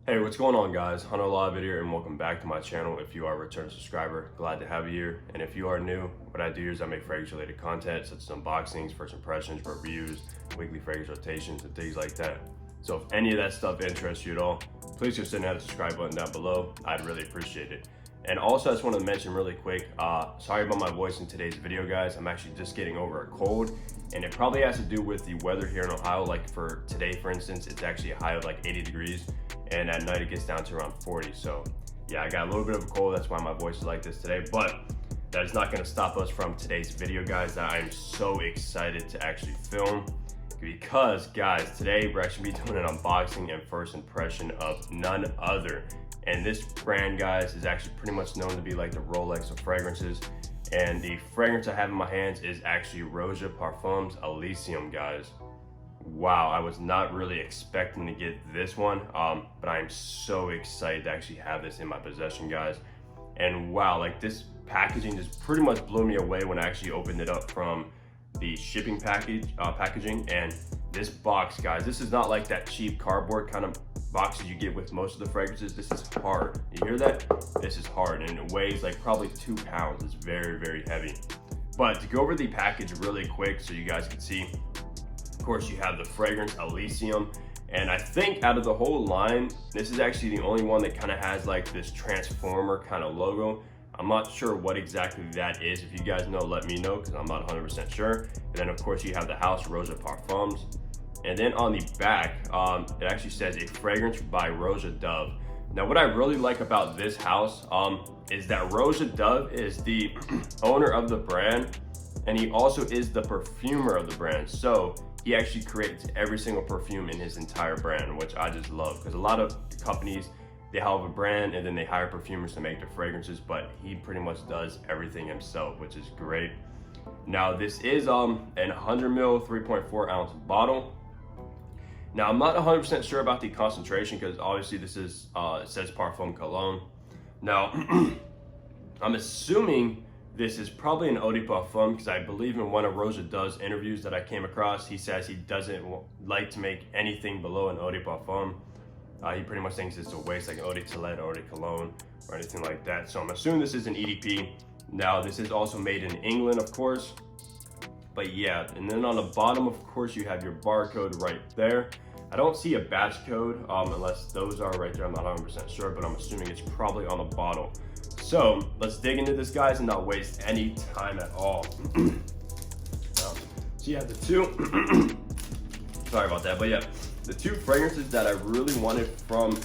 Hey, what's going on, guys? Hunter Live here, and welcome back to my channel. If you are a return subscriber, glad to have you here. And if you are new, what I do is I make fragrance related content such as unboxings, first impressions, reviews, weekly fragrance rotations, and things like that. So if any of that stuff interests you at all, please just hit that subscribe button down below. I'd really appreciate it. And also, I just want to mention really quick, sorry about my voice in today's video, guys. I'm actually just getting over a cold, and it probably has to do with the weather here in Ohio. Like for today, for instance, it's actually a high of like 80 degrees, and at night it gets down to around 40. So yeah, I got a little bit of a cold. That's why my voice is like this today, but that is not going to stop us from today's video, guys, that I'm so excited to actually film. Because guys, today we're actually doing an unboxing and first impression of none other. And this brand, guys, is actually pretty much known to be like the Rolex of fragrances. And the fragrance I have in my hands is actually Roja Parfums Elysium, guys. Wow, I was not really expecting to get this one, but I'm so excited to actually have this in my possession, guys. And wow, like this packaging just pretty much blew me away when I actually opened it up from the shipping packaging. And this box, guys, this is not like that cheap cardboard kind of boxes you get with most of the fragrances. This is hard. You hear that? This is hard, and it weighs like probably 2 pounds. It's very, very heavy. But to go over the package really quick so you guys can see, of course, you have the fragrance Elysium. And I think out of the whole line, this is actually the only one that kind of has like this transformer kind of logo. I'm not sure what exactly that is. If you guys know, let me know, because I'm not 100% sure. And then of course you have the house, Roja Parfums. And then on the back, it actually says a fragrance by Roja Dove. Now what I really like about this house is that Roja Dove is the owner of the brand, and he also is the perfumer of the brand. So he actually creates every single perfume in his entire brand, which I just love, because a lot of companies, they have a brand and then they hire perfumers to make their fragrances, but he pretty much does everything himself, which is great. Now this is an 100 ml 3.4 ounce bottle. Now I'm not 100% sure about the concentration, because obviously this is it says Parfums Cologne. Now I'm assuming this is probably an eau de parfum, because I believe in one of Roja Dove's interviews that I came across, he says he doesn't like to make anything below an eau de parfum. He pretty much thinks it's a waste, like eau de toilette, eau de cologne, or anything like that. So I'm assuming this is an EDP. Now this is also made in England, of course. But yeah, and then on the bottom, of course, you have your barcode right there. I don't see a batch code unless those are right there. I'm not 100% sure, but I'm assuming it's probably on the bottle. So let's dig into this, guys, and not waste any time at all. So you have the two, sorry about that, but yeah, the two fragrances that I really wanted from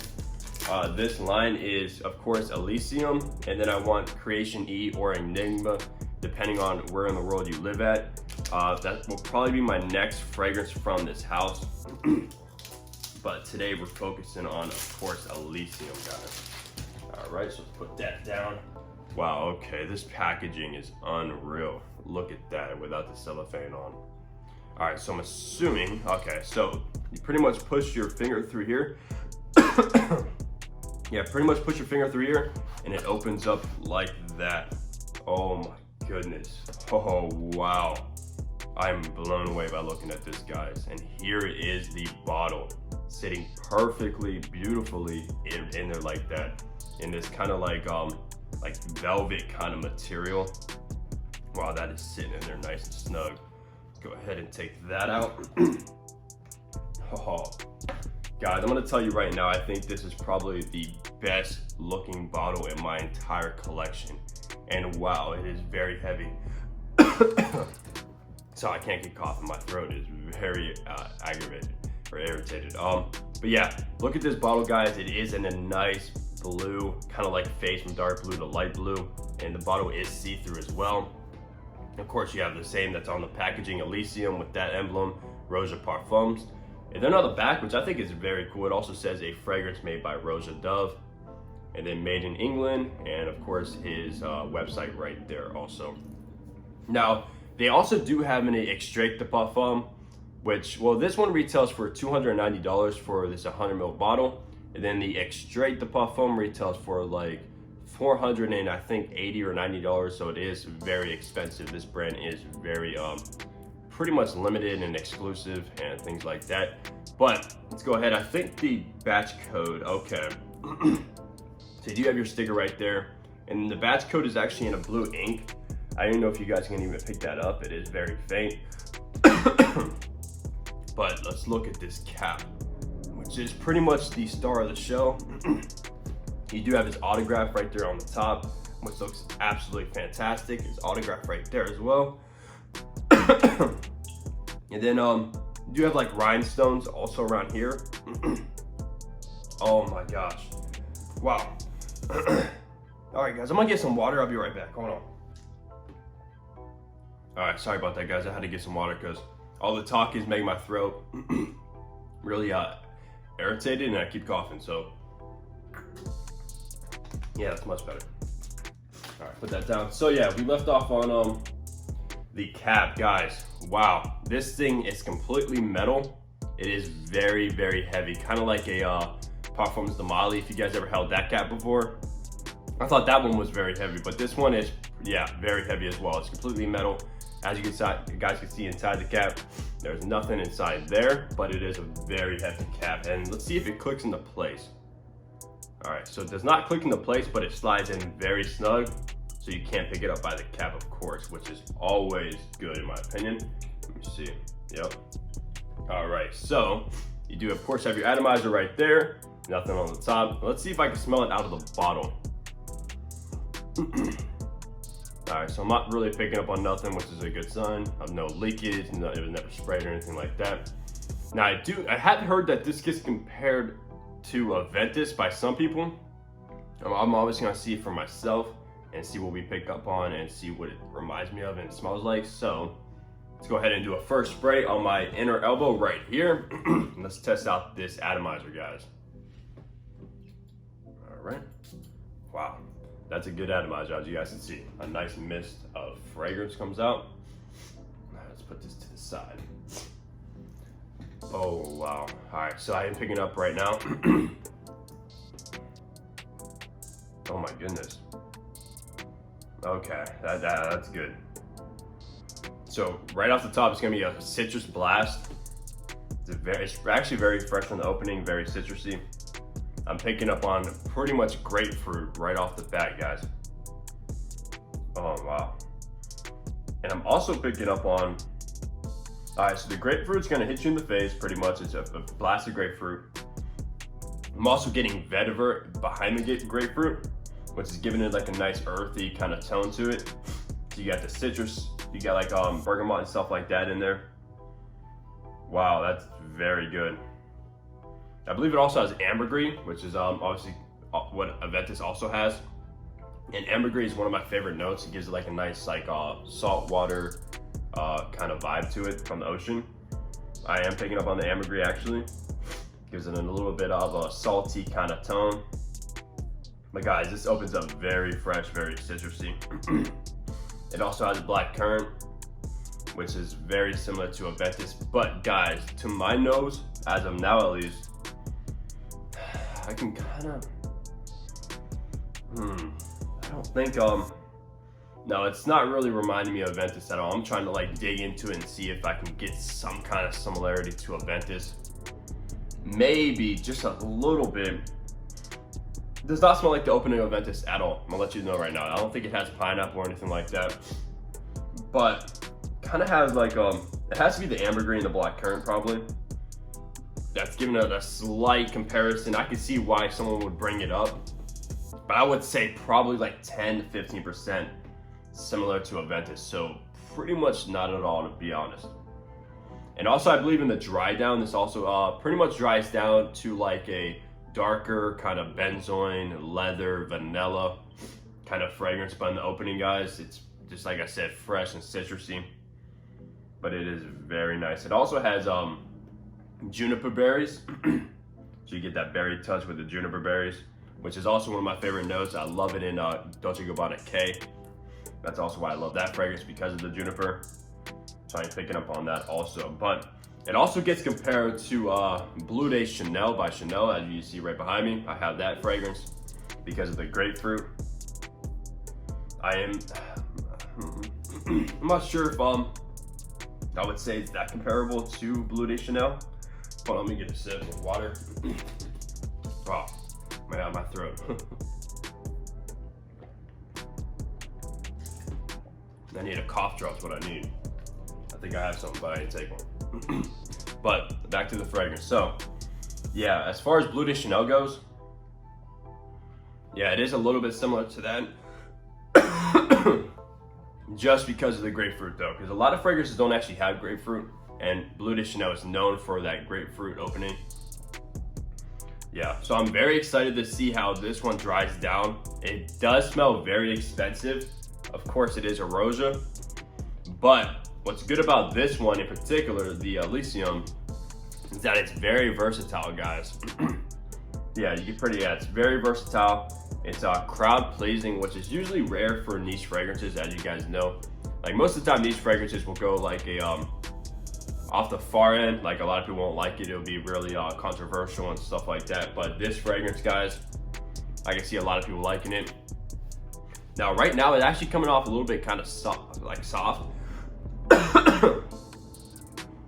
this line is, of course, Elysium, and then I want Creation E or Enigma, depending on where in the world you live at. That will probably be my next fragrance from this house. But today we're focusing on, of course, Elysium, guys. All right, so let's put that down. Wow, okay, this packaging is unreal. Look at that without the cellophane on. All right, so I'm assuming, okay, so you pretty much push your finger through here. Yeah, pretty much push your finger through here, and it opens up like that. Oh my goodness. Oh, wow. I'm blown away by looking at this, guys. And here is the bottle, sitting perfectly, beautifully in there like that, in this kind of like velvet kind of material. Wow, that is sitting in there nice and snug. Let's go ahead and take that out. Oh, guys, I'm gonna tell you right now, I think this is probably the best looking bottle in my entire collection. And wow, it is very heavy. So I can't get cough in my throat. It's very aggravated or irritated. But yeah, look at this bottle, guys. It is in a nice blue, kind of like fades from dark blue to light blue, and the bottle is see-through as well. Of course, you have the same that's on the packaging, Elysium, with that emblem, Roja Parfums. And then on the back, which I think is very cool, it also says a fragrance made by Roja Dove, and then made in England, and of course his website right there also. Now, they also do have an extrait de parfum, which, well, this one retails for $290 for this 100 ml bottle, and then the extrait de parfum retails for like $400 and I think $80 or $90, so it is very expensive. This brand is very pretty much limited and exclusive and things like that. But let's go ahead. I think the batch code, okay. So you do have your sticker right there. And the batch code is actually in a blue ink. I don't know if you guys can even pick that up. It is very faint. But let's look at this cap, which is pretty much the star of the show. You do have his autograph right there on the top, which looks absolutely fantastic. His autograph right there as well. And then you do have like rhinestones also around here. Oh my gosh. Wow. All right, guys, I'm gonna get some water. I'll be right back. Hold on. All right, sorry about that, guys. I had to get some water because all the talk is making my throat really irritated, and I keep coughing. So yeah, that's much better. All right, put that down. So yeah, we left off on the cap, guys. Wow, this thing is completely metal. It is very, very heavy, kind of like a Parfums Elysium. If you guys ever held that cap before, I thought that one was very heavy, but this one is, yeah, very heavy as well. It's completely metal. As you guys can see inside the cap, there's nothing inside there, but it is a very heavy cap. And let's see if it clicks into place. All right, so it does not click into place, but it slides in very snug, so you can't pick it up by the cap, of course, which is always good in my opinion. Let me see. Yep. All right, so you do of course have your atomizer right there. Nothing on the top. Let's see if I can smell it out of the bottle. All right, so I'm not really picking up on nothing, which is a good sign of no leakage. It was never sprayed or anything like that. Now I have heard that this gets compared to aventus by some people. I'm always gonna see it for myself and see what we pick up on and see what it reminds me of and smells like. So let's go ahead and do a first spray on my inner elbow right here. Let's test out this atomizer, guys. All right. Wow, that's a good atomizer, as you guys can see. A nice mist of fragrance comes out. Let's put this to the side. Oh, wow. All right, so I am picking up right now. Oh my goodness. Okay, that's good. So right off the top, it's gonna be a citrus blast. It's actually very fresh from the opening, very citrusy. I'm picking up on pretty much grapefruit right off the bat, guys. Oh, wow. And I'm also picking up on, all right, so the grapefruit's gonna hit you in the face pretty much. It's a blast of grapefruit. I'm also getting vetiver behind the grapefruit, which is giving it like a nice earthy kind of tone to it. So you got the citrus, you got like bergamot and stuff like that in there. Wow, that's very good. I believe it also has ambergris, which is obviously what aventus also has. And ambergris is one of my favorite notes. It gives it like a nice like salt water kind of vibe to it from the ocean. I am picking up on the ambergris actually. Gives it a little bit of a salty kind of tone. But guys, this opens up very fresh, very citrusy. It also has black currant, which is very similar to aventus. But guys, to my nose, as of now at least, I can kind of, I don't think, no, it's not really reminding me of aventus at all. I'm trying to like dig into it and see if I can get some kind of similarity to aventus. Maybe just a little bit. It does not smell like the opening of aventus at all. I'm gonna let you know right now. I don't think it has pineapple or anything like that. But kind of has like, it has to be the ambergris and the black currant probably. That's giving it a slight comparison. I can see why someone would bring it up, but I would say probably like 10 to 15% similar to aventus. So pretty much not at all, to be honest. And also I believe in the dry down, this also pretty much dries down to like a darker kind of benzoin, leather, vanilla kind of fragrance. But in the opening, guys, it's just like I said, fresh and citrusy, but it is very nice. It also has juniper berries. So you get that berry touch with the juniper berries, which is also one of my favorite notes. I love it in Dolce & Gabbana K. That's also why I love that fragrance, because of the juniper. So I'm picking up on that also. But it also gets compared to Bleu de Chanel by Chanel, as you see right behind me. I have that fragrance because of the grapefruit. I'm not sure if I would say it's that comparable to Bleu de Chanel, Hold on, let me get a sip of water. Oh, right out of my throat. I need a cough drop's what I need. I think I have something, but I didn't take one. But back to the fragrance. So, yeah, as far as Bleu de Chanel goes, yeah, it is a little bit similar to that. Just because of the grapefruit though, because a lot of fragrances don't actually have grapefruit, and Bleu de Chanel is known for that grapefruit opening. Yeah, so I'm very excited to see how this one dries down. It does smell very expensive. Of course, it is a Roja, but what's good about this one in particular, the Elysium, is that it's very versatile, guys. Yeah, it's very versatile. It's crowd pleasing, which is usually rare for niche fragrances, as you guys know. Like most of the time, niche fragrances will go like a off the far end. Like a lot of people won't like it. It'll be really controversial and stuff like that. But this fragrance, guys, I can see a lot of people liking it. Now, right now, it's actually coming off a little bit kind of soft, like soft.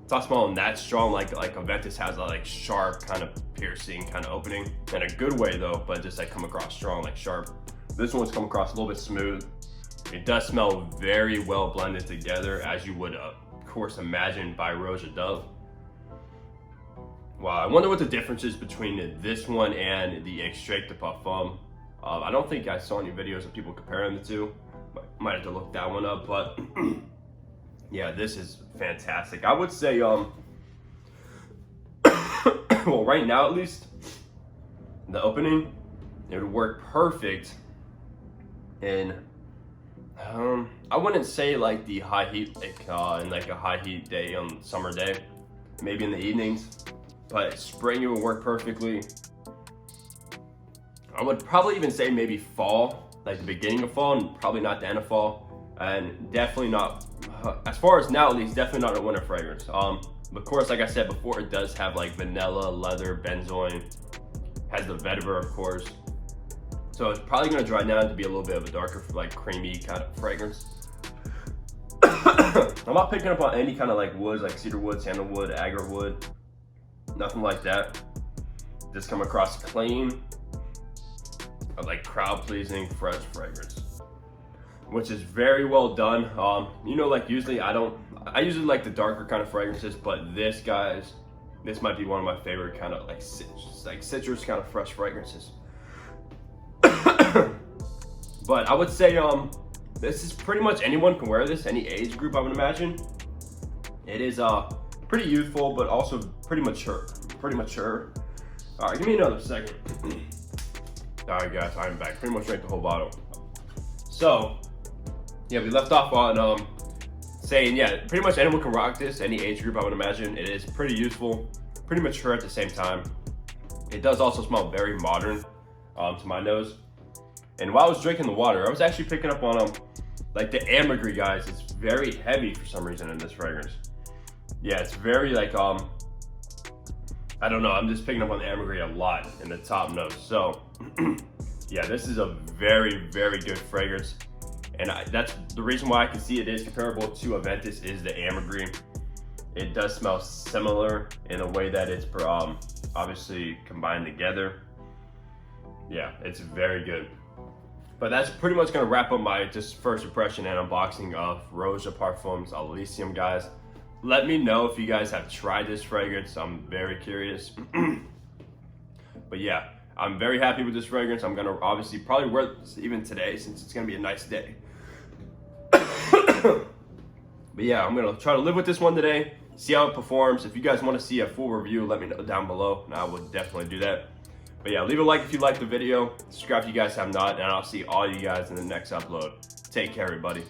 It's not smelling that strong like Aventus has a like sharp kind of piercing kind of opening in a good way though, but just like come across strong, like sharp. This one's come across a little bit smooth. It does smell very well blended together, as you would of course imagine by Roja Dove. Wow, I wonder what the difference is between this one and the Extrait de Parfum. I don't think I saw any videos of people comparing the two. Might have to look that one up, but yeah, this is fantastic. I would say, well, right now at least, the opening, it would work perfect in, I wouldn't say like the high heat, like in like a high heat day on summer day, maybe in the evenings, but spring it would work perfectly. I would probably even say maybe fall, like the beginning of fall, and probably not the end of fall, and definitely not, as far as now at least, definitely not a winter fragrance. Of course, like I said before, it does have like vanilla, leather, benzoin, has the vetiver, of course. So it's probably gonna dry down to be a little bit of a darker, like creamy kind of fragrance. I'm not picking up on any kind of like woods, like cedar wood, sandalwood, agar wood, nothing like that. Just come across clean, like crowd pleasing, fresh fragrance, which is very well done. You know, like usually I usually like the darker kind of fragrances, but this, guys, this might be one of my favorite kind of like citrus kind of fresh fragrances. But I would say this is pretty much anyone can wear this, any age group, I would imagine. It is pretty youthful, but also pretty mature. All right, give me another second. All right, guys, I'm back. Pretty much drank the whole bottle. So yeah, we left off on saying, yeah, pretty much anyone can rock this, any age group, I would imagine. It is pretty youthful, pretty mature at the same time. It does also smell very modern to my nose. And while I was drinking the water, I was actually picking up on like the ambergris, guys. It's very heavy for some reason in this fragrance. Yeah, it's very like I don't know, I'm just picking up on the ambergris a lot in the top notes. So yeah, this is a very, very good fragrance. And that's the reason why I can see it is comparable to Aventus is the ambergris. It does smell similar in a way that it's obviously combined together. Yeah, it's very good. But that's pretty much gonna wrap up my just first impression and unboxing of Roja Parfums Elysium, guys. Let me know if you guys have tried this fragrance. I'm very curious. But yeah, I'm very happy with this fragrance. I'm gonna obviously probably wear this even today since it's gonna be a nice day. But yeah, I'm gonna try to live with this one today, see how it performs. If you guys wanna see a full review, let me know down below, and I would definitely do that. But yeah, leave a like if you liked the video, subscribe if you guys have not, and I'll see all you guys in the next upload. Take care, everybody.